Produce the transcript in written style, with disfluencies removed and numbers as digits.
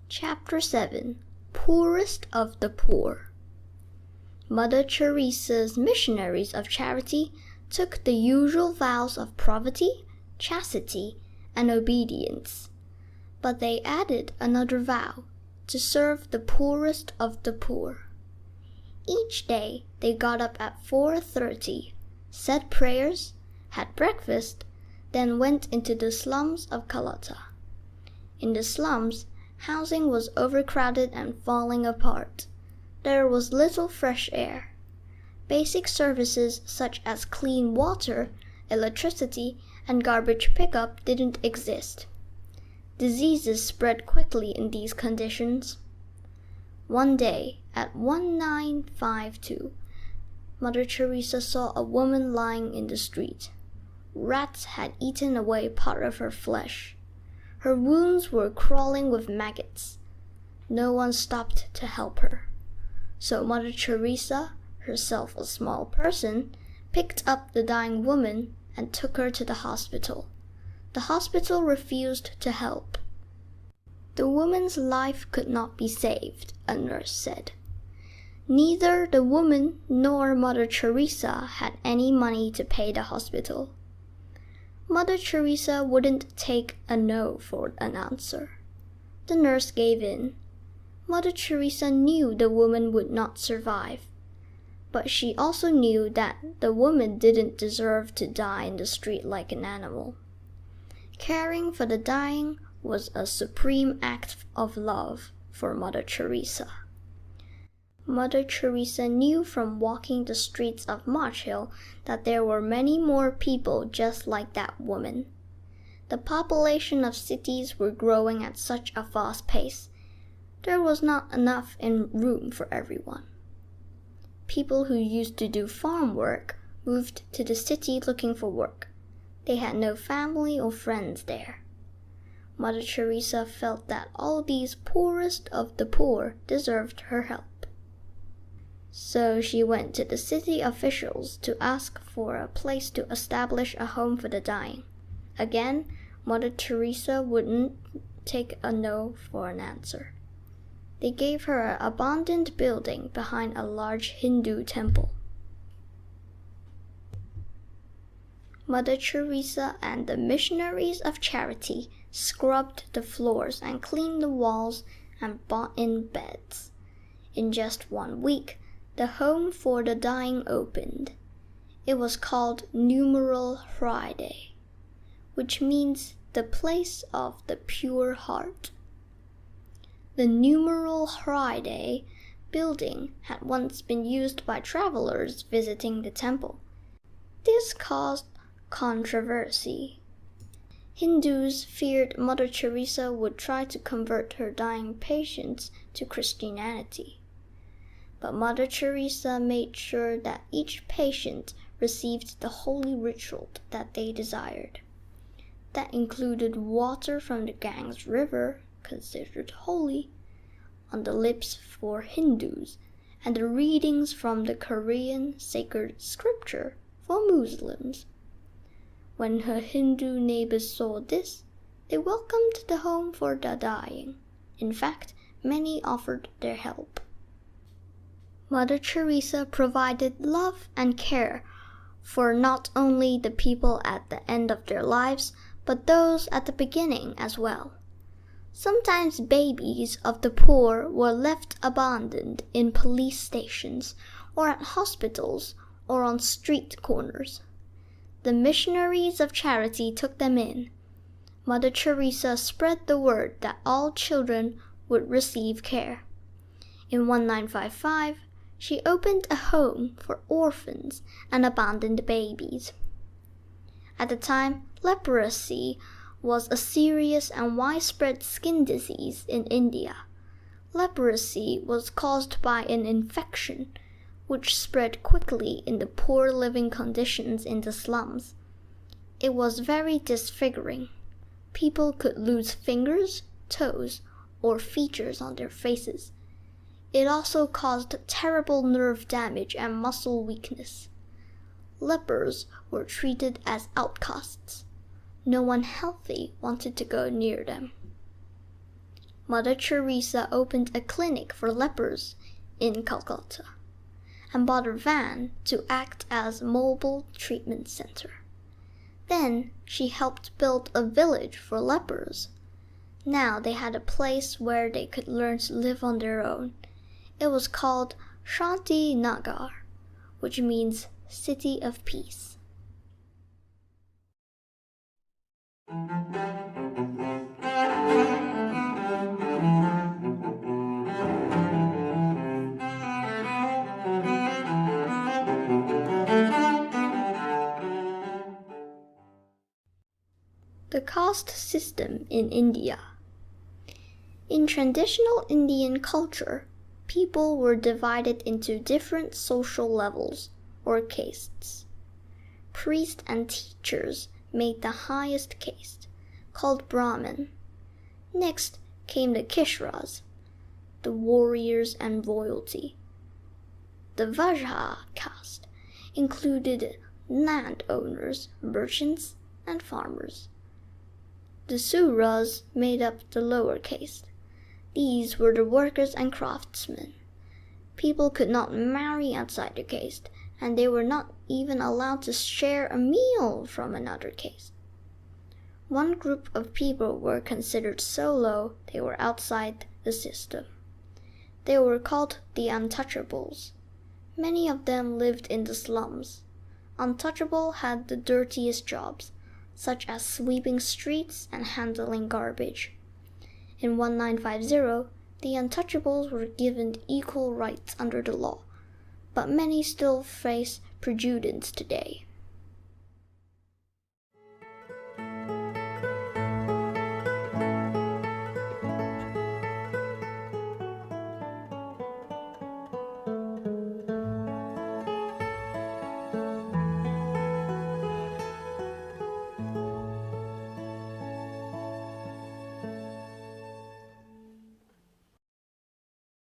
Chapter 7 Poorest of the Poor. Mother Teresa's missionaries of charity took the usual vows of poverty, chastity, and obedience, but they added another vow, to serve the poorest of the poor. Each day they got up at 4:30, said prayers, had breakfast, then went into the slums of Calcutta. In the slums, housing was overcrowded and falling apart. There was little fresh air. Basic services such as clean water, electricity, and garbage pickup didn't exist. Diseases spread quickly in these conditions. One day, at 1952, Mother Teresa saw a woman lying in the street. Rats had eaten away part of her flesh. Her wounds were crawling with maggots. No one stopped to help her. So Mother Teresa, herself a small person, picked up the dying woman and took her to the hospital. The hospital refused to help. The woman's life could not be saved, a nurse said. Neither the woman nor Mother Teresa had any money to pay the hospital. Mother Teresa wouldn't take a no for an answer. The nurse gave in. Mother Teresa knew the woman would not survive, but she also knew that the woman didn't deserve to die in the street like an animal. Caring for the dying was a supreme act of love for Mother Teresa. Mother Teresa knew from walking the streets of March Hill that there were many more people just like that woman. The population of cities were growing at such a fast pace. There was not enough room for everyone. People who used to do farm work moved to the city looking for work. They had no family or friends there. Mother Teresa felt that all these poorest of the poor deserved her help. So she went to the city officials to ask for a place to establish a home for the dying. Again, Mother Teresa wouldn't take a no for an answer. They gave her an abandoned building behind a large Hindu temple. Mother Teresa and the missionaries of charity scrubbed the floors and cleaned the walls and bought in beds. In just 1 week, the home for the dying opened. It was called Numeral Friday, which means the place of the pure heart. The Numeral Friday building had once been used by travelers visiting the temple. This caused controversy. Hindus feared Mother Teresa would try to convert her dying patients to Christianity. But Mother Teresa made sure that each patient received the holy ritual that they desired. That included water from the Ganges River, considered holy, on the lips for Hindus, and the readings from the Korean sacred scripture for Muslims. When her Hindu neighbors saw this, they welcomed the home for the dying. In fact, many offered their help. Mother Teresa provided love and care for not only the people at the end of their lives, but those at the beginning as well. Sometimes babies of the poor were left abandoned in police stations or at hospitals or on street corners. The missionaries of charity took them in. Mother Teresa spread the word that all children would receive care. In 1955, she opened a home for orphans and abandoned babies. At the time, leprosy was a serious and widespread skin disease in India. Leprosy was caused by an infection which spread quickly in the poor living conditions in the slums. It was very disfiguring. People could lose fingers, toes, or features on their faces. It also caused terrible nerve damage and muscle weakness. Lepers were treated as outcasts. No one healthy wanted to go near them. Mother Teresa opened a clinic for lepers in Calcutta and bought a van to act as mobile treatment center. Then she helped build a village for lepers. Now they had a place where they could learn to live on their own. It was called Shanti Nagar, which means City of Peace. The caste system in India. In traditional Indian culture, people were divided into different social levels, or castes. Priests and teachers made the highest caste, called Brahmin. Next came the Kishras, the warriors and royalty. The Vajra caste included landowners, merchants, and farmers. The Suras made up the lower caste. These were the workers and craftsmen. People could not marry outside the caste, and they were not even allowed to share a meal from another caste. One group of people were considered so low they were outside the system. They were called the untouchables. Many of them lived in the slums. Untouchable had the dirtiest jobs, such as sweeping streets and handling garbage. In 1950, the untouchables were given equal rights under the law, but many still face prejudice today.